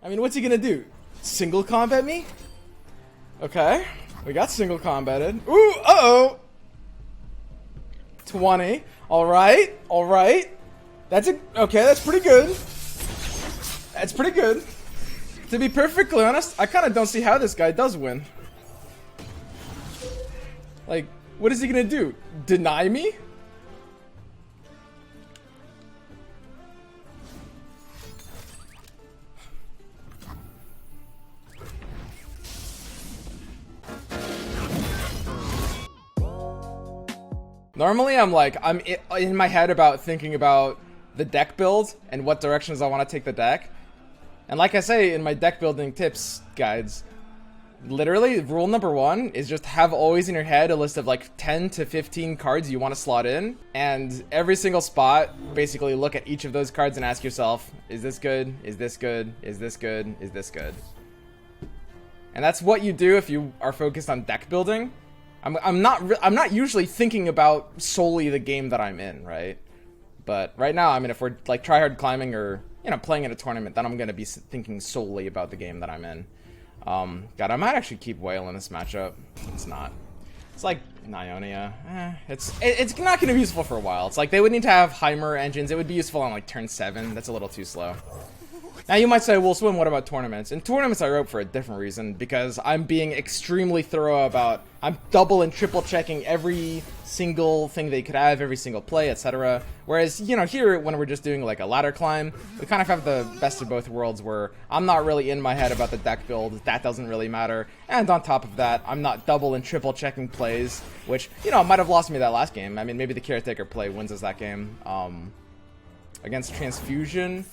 I mean, what's he gonna do? Single combat me? Okay. We got single combated. Ooh, uh-oh! 20. Alright, alright. Okay, that's pretty good. That's pretty good. To be perfectly honest, I kind of don't see how this guy does win. Like, what is he gonna do? Deny me? Normally I'm in my head about thinking about the deck build and what directions I want to take the deck. And like I say in my deck building tips guides, literally rule number 1 is just have always in your head a list of like 10 to 15 cards you want to slot in, and every single spot basically look at each of those cards and ask yourself, is this good? Is this good? Is this good? Is this good? And that's what you do if you are focused on deck building. I'm not usually thinking about solely the game that I'm in, right? But right now, I mean, if we're like tryhard climbing or, you know, playing in a tournament, then I'm gonna be thinking solely about the game that I'm in. God, I might actually keep Whale in this matchup. It's not. It's like Nionia. It's not gonna be useful for a while. It's like they would need to have Heimer engines. It would be useful on like turn 7. That's a little too slow. Now you might say, well, Swim, what about tournaments? In tournaments I wrote for a different reason, because I'm being extremely thorough about, I'm double and triple checking every single thing they could have, every single play, etc. Whereas, you know, here, when we're just doing like a ladder climb, we kind of have the best of both worlds where I'm not really in my head about the deck build, that doesn't really matter. And on top of that, I'm not double and triple checking plays, which, you know, might have lost me that last game. I mean, maybe the Caretaker play wins us that game. Against Transfusion.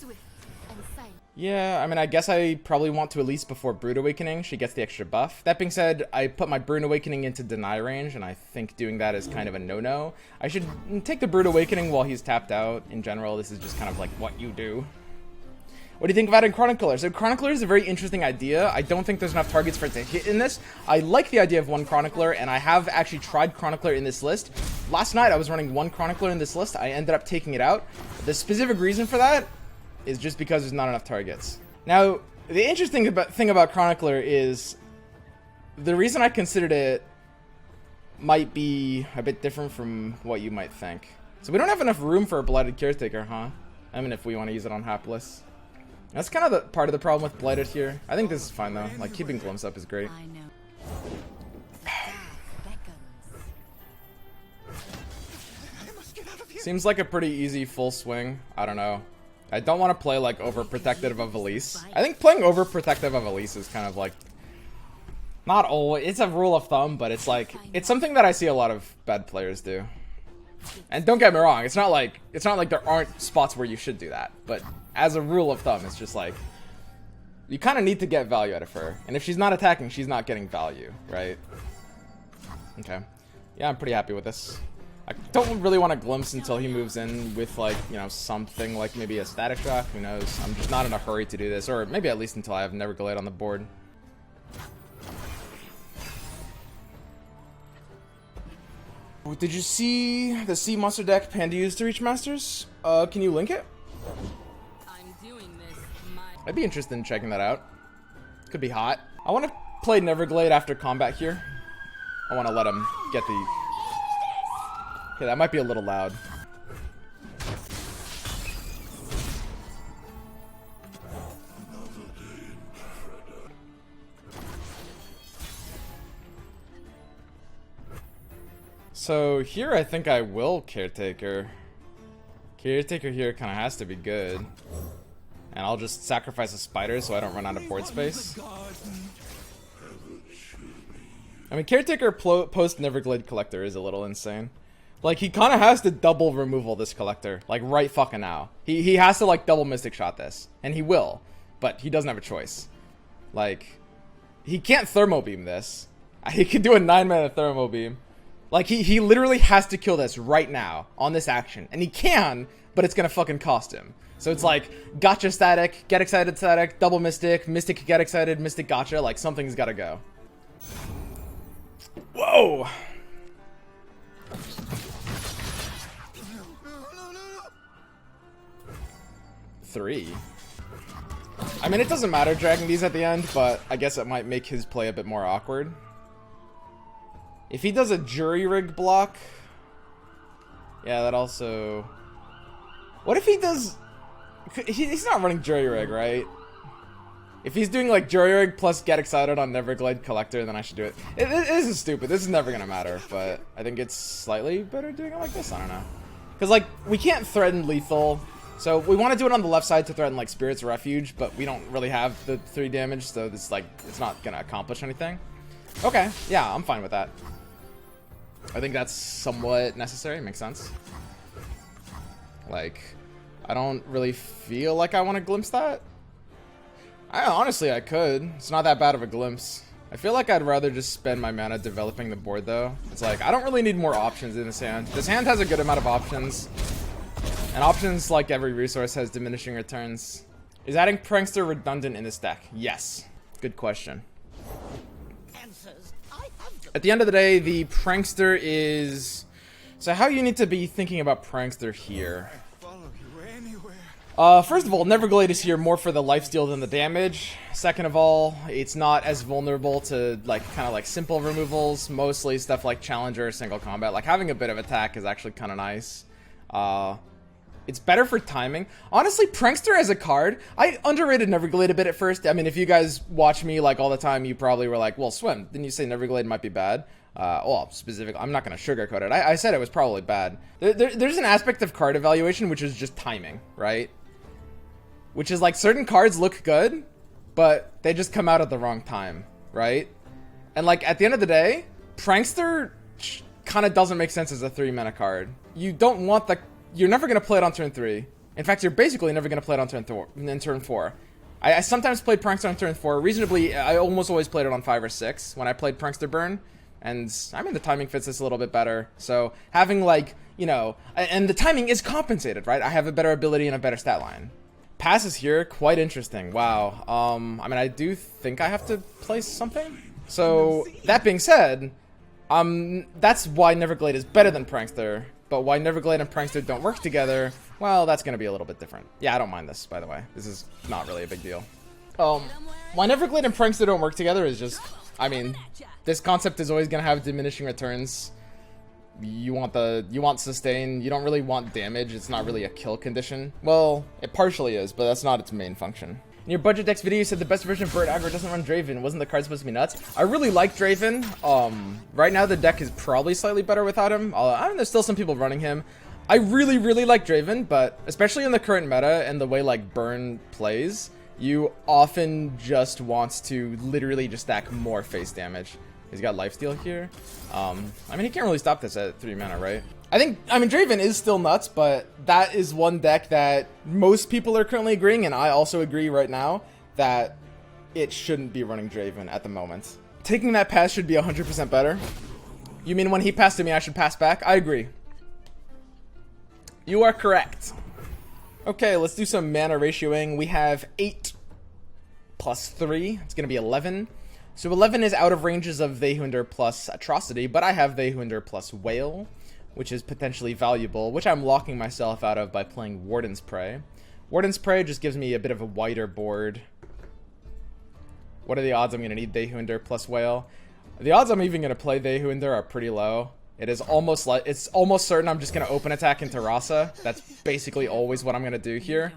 Yeah, I mean, I guess I probably want to at least before Brood Awakening. She gets the extra buff. That being said, I put my Brood Awakening into deny range, and I think doing that is kind of a no-no. I should take the Brood Awakening while he's tapped out. In general, this is just kind of like what you do. What do you think of adding Chronicler? So Chronicler is a very interesting idea. I don't think there's enough targets for it to hit in this. I like the idea of one Chronicler, and I have actually tried Chronicler in this list. Last night, I was running one Chronicler in this list. I ended up taking it out. The specific reason for that is just because there's not enough targets. Now, the interesting thing about Chronicler is the reason I considered it might be a bit different from what you might think. So we don't have enough room for a Blighted Caretaker, huh? I mean, if we want to use it on Hapless. That's kind of the part of the problem with Blighted here. I think this is fine, though. Like, keeping Glimpse up is great. Seems like a pretty easy full swing. I don't know. I don't want to play like overprotective of Elise. I think playing overprotective of Elise is kind of like not always, it's a rule of thumb, but it's like it's something that I see a lot of bad players do. And don't get me wrong, it's not like there aren't spots where you should do that, but as a rule of thumb, it's just like you kind of need to get value out of her. And if she's not attacking, she's not getting value, right? Okay. Yeah, I'm pretty happy with this. I don't really want to glimpse until he moves in with, like, you know, something like maybe a Static Shock. Who knows? I'm just not in a hurry to do this. Or maybe at least until I have Neverglade on the board. Did you see the Sea Monster deck Panda used to reach Masters? Can you link it? I'm doing this. I'd be interested in checking that out. Could be hot. I want to play Neverglade after combat here. I want to let him get the... Okay, that might be a little loud. So here I think I will Caretaker. Caretaker here kind of has to be good. And I'll just sacrifice a spider so I don't run out of board space. I mean, Caretaker post Neverglade Collector is a little insane. Like, he kind of has to double removal this Collector, like, right fucking now. He has to, like, double Mystic Shot this. And he will, but he doesn't have a choice. Like, he can't Thermo Beam this. He could do a 9-mana Thermo Beam. Like, he literally has to kill this right now, on this action. And he can, but it's gonna fucking cost him. So it's like, gotcha static, get excited static, double Mystic, Mystic get excited, Mystic gotcha, like, something's gotta go. Whoa! Three. I mean, it doesn't matter dragging these at the end, but I guess it might make his play a bit more awkward. If he does a jury rig block... Yeah, that also... What if he does... He's not running jury rig, right? If he's doing like jury rig plus get excited on Neverglade Collector, then I should do it. This is stupid. This is never gonna matter, but I think it's slightly better doing it like this. I don't know. Because like, we can't threaten lethal. So we want to do it on the left side to threaten like Spirit's Refuge, but we don't really have the 3 damage, so it's like, it's not gonna accomplish anything. Okay, yeah, I'm fine with that. I think that's somewhat necessary, makes sense. Like, I don't really feel like I want to glimpse that. Honestly, I could. It's not that bad of a glimpse. I feel like I'd rather just spend my mana developing the board, though. It's like, I don't really need more options in this hand. This hand has a good amount of options. And options, like every resource, has diminishing returns. Is adding Prankster redundant in this deck? Yes. Good question. At the end of the day, the Prankster is... So how you need to be thinking about Prankster here. First of all, Neverglade is here more for the lifesteal than the damage. Second of all, it's not as vulnerable to like kind of like simple removals, mostly stuff like Challenger or single combat. Like having a bit of attack is actually kind of nice. It's better for timing. Honestly, Prankster as a card, I underrated Neverglade a bit at first. I mean, if you guys watch me like all the time, you probably were like, well, Swim, didn't you say Neverglade might be bad? Well, specifically, I'm not going to sugarcoat it. I said it was probably bad. There's an aspect of card evaluation, which is just timing, right? Which is like certain cards look good, but they just come out at the wrong time, right? And like at the end of the day, Prankster kind of doesn't make sense as a 3-mana card. You don't want the... You're never going to play it on turn 3. In fact, you're basically never going to play it on turn 4. I sometimes played Prankster on turn 4. Reasonably, I almost always played it on 5 or 6 when I played Prankster Burn. And, I mean, the timing fits this a little bit better. So, having, like, you know... And the timing is compensated, right? I have a better ability and a better stat line. Passes here, quite interesting. Wow. I mean, I do think I have to place something. So, that being said, that's why Neverglade is better than Prankster. But why Neverglade and Prankster don't work together, well, that's going to be a little bit different. Yeah, I don't mind this, by the way. This is not really a big deal. Why Neverglade and Prankster don't work together is just... I mean, this concept is always going to have diminishing returns. You want sustain. You don't really want damage. It's not really a kill condition. Well, it partially is, but that's not its main function. In your budget decks video, you said the best version of Bird Aggro doesn't run Draven. Wasn't the card supposed to be nuts? I really like Draven. Right now the deck is probably slightly better without him. I mean, there's still some people running him. I really, really like Draven, but especially in the current meta and the way like Burn plays, you often just want to literally just stack more face damage. He's got lifesteal here. I mean, he can't really stop this at 3 mana, right? I mean, Draven is still nuts, but that is one deck that most people are currently agreeing, and I also agree right now, that it shouldn't be running Draven at the moment. Taking that pass should be 100% better. You mean when he passed to me, I should pass back? I agree. You are correct. Okay, let's do some mana ratioing. We have 8 plus 3. It's going to be 11. So 11 is out of ranges of Vehunder plus Atrocity, but I have Vehunder plus Whale, which is potentially valuable, which I'm locking myself out of by playing Warden's Prey. Warden's Prey just gives me a bit of a wider board. What are the odds I'm going to need Vehunder plus Whale? The odds I'm even going to play Vehunder are pretty low. It's almost certain I'm just going to open attack into Rasa. That's basically always what I'm going to do here.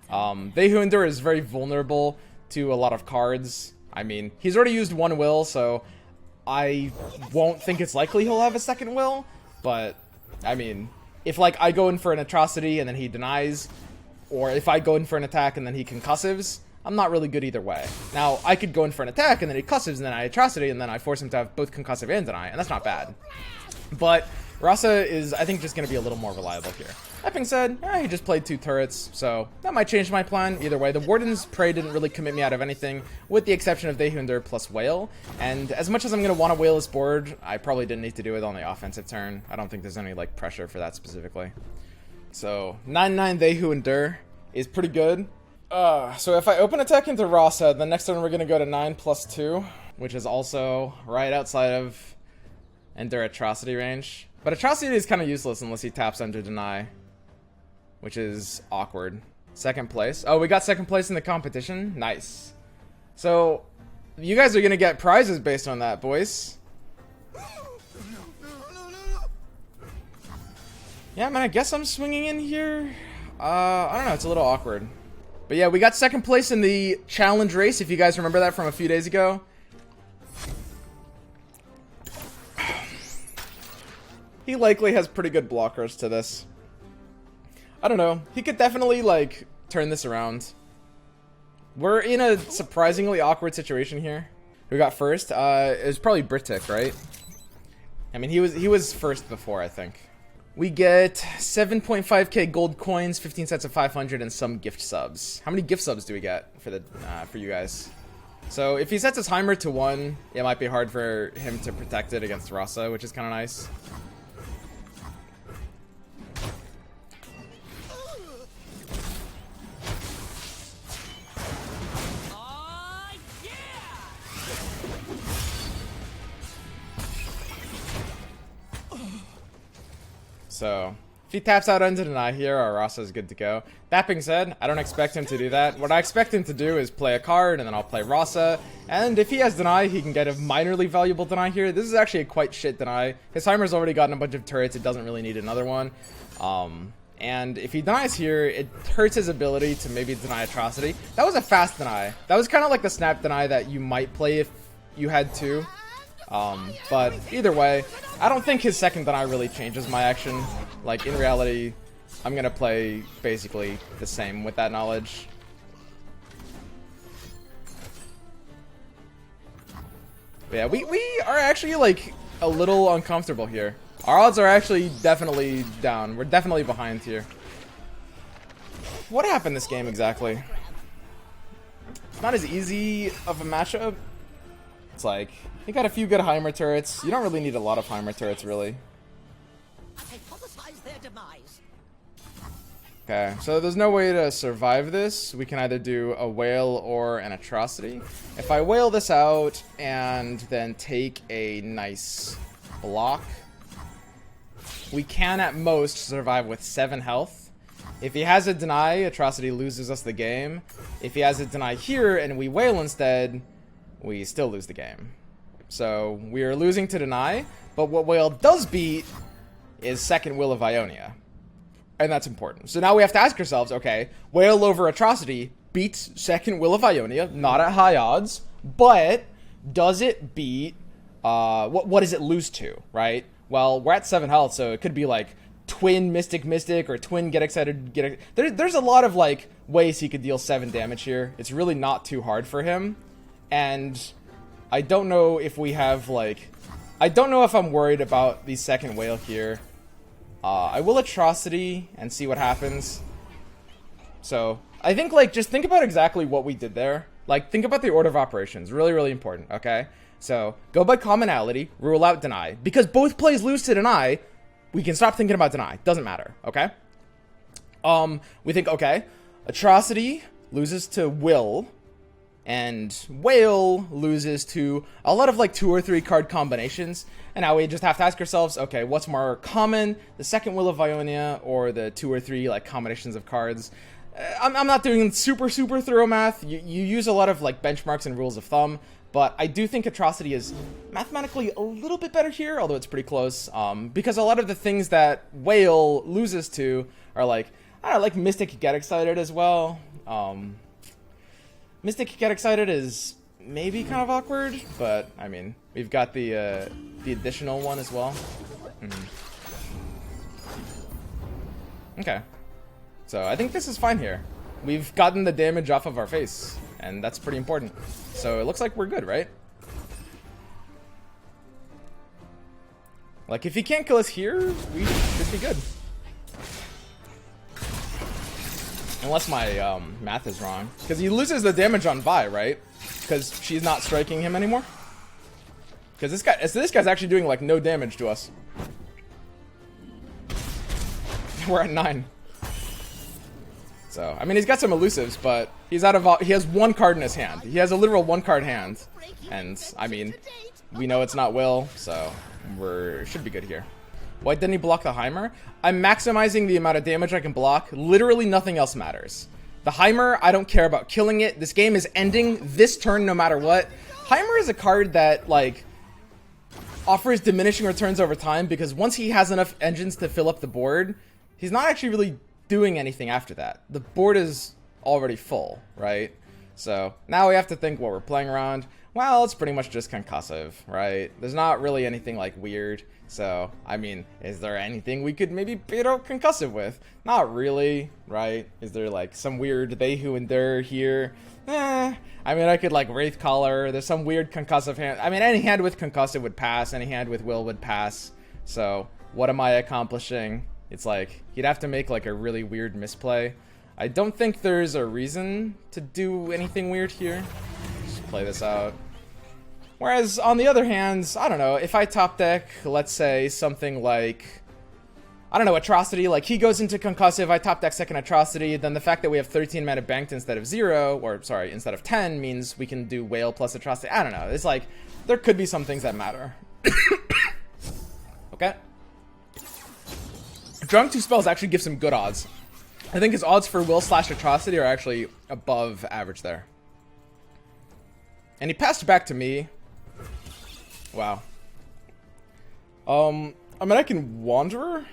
Vehunder is very vulnerable to a lot of cards. I mean, he's already used 1 will, so I won't think it's likely he'll have a second will. But, I mean, if like I go in for an Atrocity and then he denies, or if I go in for an attack and then he concussives, I'm not really good either way. Now, I could go in for an attack and then he concussives and then I Atrocity and then I force him to have both concussive and deny, and that's not bad. But Rasa is, I think, just going to be a little more reliable here. That being said, he just played 2 turrets, so that might change my plan. Either way, the Warden's Prey didn't really commit me out of anything, with the exception of Vehunder plus Whale. And as much as I'm going to want to whale this board, I probably didn't need to do it on the offensive turn. I don't think there's any like pressure for that specifically. So 9/9 Vehunder is pretty good. So if I open attack into Rasa, the next turn we're going to go to 9 plus 2, which is also right outside of Ender Atrocity range. But Atrocity is kind of useless unless he taps under Deny, which is awkward. Second place. Oh, we got second place in the competition? Nice. So, you guys are gonna get prizes based on that, boys. Yeah, man, I guess I'm swinging in here. I don't know, it's a little awkward. But yeah, we got second place in the challenge race, if you guys remember that from a few days ago. He likely has pretty good blockers to this. I don't know. He could definitely, like, turn this around. We're in a surprisingly awkward situation here. Who got first? It was probably Britic, right? I mean, he was first before, I think. We get 7.5k gold coins, 15 sets of 500, and some gift subs. How many gift subs do we get for you guys? So if he sets his Heimer to 1, it might be hard for him to protect it against Rasa, which is kind of nice. So, if he taps out into deny here, our Rasa is good to go. That being said, I don't expect him to do that. What I expect him to do is play a card, and then I'll play Rasa. And if he has deny, he can get a minorly valuable deny here. This is actually a quite shit deny. His Heimer's already gotten a bunch of turrets. It doesn't really need another one. And if he denies here, it hurts his ability to maybe deny Atrocity. That was a fast deny. That was kind of like the snap deny that you might play if you had to. But either way, I don't think his second deny really changes my action. Like, in reality, I'm gonna play basically the same with that knowledge. But yeah, we are actually, like, a little uncomfortable here. Our odds are actually definitely down. We're definitely behind here. What happened this game exactly? It's not as easy of a matchup. It's like, you got a few good Heimer turrets. You don't really need a lot of Heimer turrets, really. Okay, so there's no way to survive this. We can either do a whale or an atrocity. If I whale this out and then take a nice block, we can at most survive with 7 health. If he has a deny, atrocity loses us the game. If he has a deny here and we whale instead, we still lose the game. So we are losing to deny, but what whale does beat is second Will of Ionia. And that's important. So now we have to ask ourselves, okay, whale over atrocity beats second Will of Ionia, not at high odds, but does it beat, what does it lose to, right? Well, we're at 7 health, so it could be like twin Mystic or twin Get Excited, there's a lot of like ways he could deal 7 damage here. It's really not too hard for him. And I don't know if we have like, I don't know if I'm worried about the second whale here. I will atrocity and see what happens. So I think like, just think about exactly what we did there. Like, think about the order of operations. Really, really important, okay? So go by commonality, rule out deny. Because both plays lose to deny, we can stop thinking about deny. Doesn't matter, okay? We think, okay, atrocity loses to will, and whale loses to a lot of like 2 or 3 card combinations. And now we just have to ask ourselves, okay, what's more common, the second Will of Ionia or the 2 or 3 like combinations of cards? I'm not doing super thorough math. You use a lot of like benchmarks and rules of thumb, but I do think atrocity is mathematically a little bit better here, although it's pretty close, because a lot of the things that whale loses to are like, I don't know, like Mystic Get Excited as well. Mystic Get Excited is maybe kind of awkward, but I mean, we've got the additional one as well. Okay, so I think this is fine here. We've gotten the damage off of our face, and that's pretty important. So it looks like we're good, right? Like, if he can't kill us here, we should be good. Unless my math is wrong. Because he loses the damage on Vi, right? Because she's not striking him anymore. Because this guy's actually doing like no damage to us. We're at 9. So, I mean, he's got some elusives, but he's out of he has 1 card in his hand. He has a literal 1 card hand. And, I mean, we know it's not Will, so should be good here. Why didn't he block the Heimer? I'm maximizing the amount of damage I can block. Literally nothing else matters. The Heimer, I don't care about killing it. This game is ending this turn no matter what. Heimer is a card that, like, offers diminishing returns over time because once he has enough engines to fill up the board, he's not actually really doing anything after that. The board is already full, right? So now we have to think what we're playing around. Well, it's pretty much just concussive, right? There's not really anything like weird. So, I mean, is there anything we could maybe beat out concussive with? Not really, right? Is there like some weird they who endure here? I mean, I could like Wraith Caller. There's some weird concussive hand. I mean, any hand with concussive would pass. Any hand with will would pass. So, what am I accomplishing? It's like, he'd have to make like a really weird misplay. I don't think there's a reason to do anything weird here. Just play this out. Whereas, on the other hand, I don't know, if I top deck, let's say, something like, I don't know, Atrocity, like, he goes into Concussive, I top deck second Atrocity, then the fact that we have 13 mana banked instead of 0, or, sorry, instead of 10, means we can do Whale plus Atrocity. I don't know, it's like, there could be some things that matter. Okay? Drawing 2 spells actually gives him good odds. I think his odds for Will / Atrocity are actually above average there. And he passed back to me. Wow. I mean, I can Wanderer.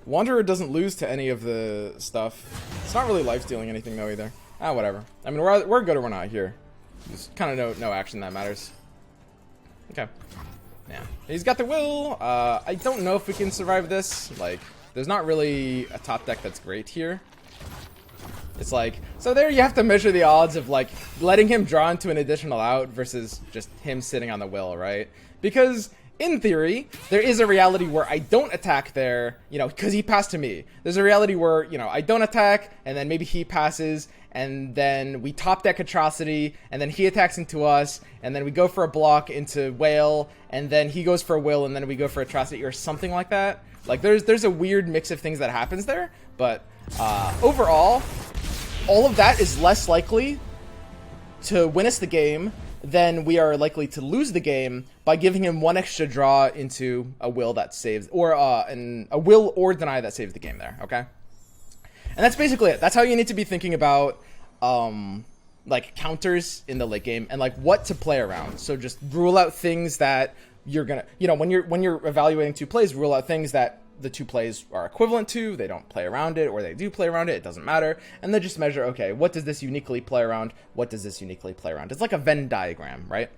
Wanderer doesn't lose to any of the stuff. It's not really life-stealing anything, though, either. Ah, whatever. I mean, we're good or we're not here. There's kind of no action that matters. Okay. Yeah. He's got the will. I don't know if we can survive this. Like, there's not really a top deck that's great here. It's like, so there you have to measure the odds of, like, letting him draw into an additional out versus just him sitting on the will, right? Because, in theory, there is a reality where I don't attack there, you know, because he passed to me. There's a reality where, you know, I don't attack, and then maybe he passes, and then we top deck Atrocity, and then he attacks into us, and then we go for a block into Whale, and then he goes for a Will, and then we go for Atrocity, or something like that. Like, there's a weird mix of things that happens there, but overall, all of that is less likely to win us the game than we are likely to lose the game by giving him one extra draw into a will that saves, or a will or deny that saves the game there, okay? And that's basically it. That's how you need to be thinking about like counters in the late game and like what to play around. So just rule out things that you're gonna, you know, when you're evaluating 2 plays, rule out things that the 2 plays are equivalent to, they don't play around it, or they do play around it, it doesn't matter, and then just measure, okay, what does this uniquely play around, what does this uniquely play around? It's like a Venn diagram, right?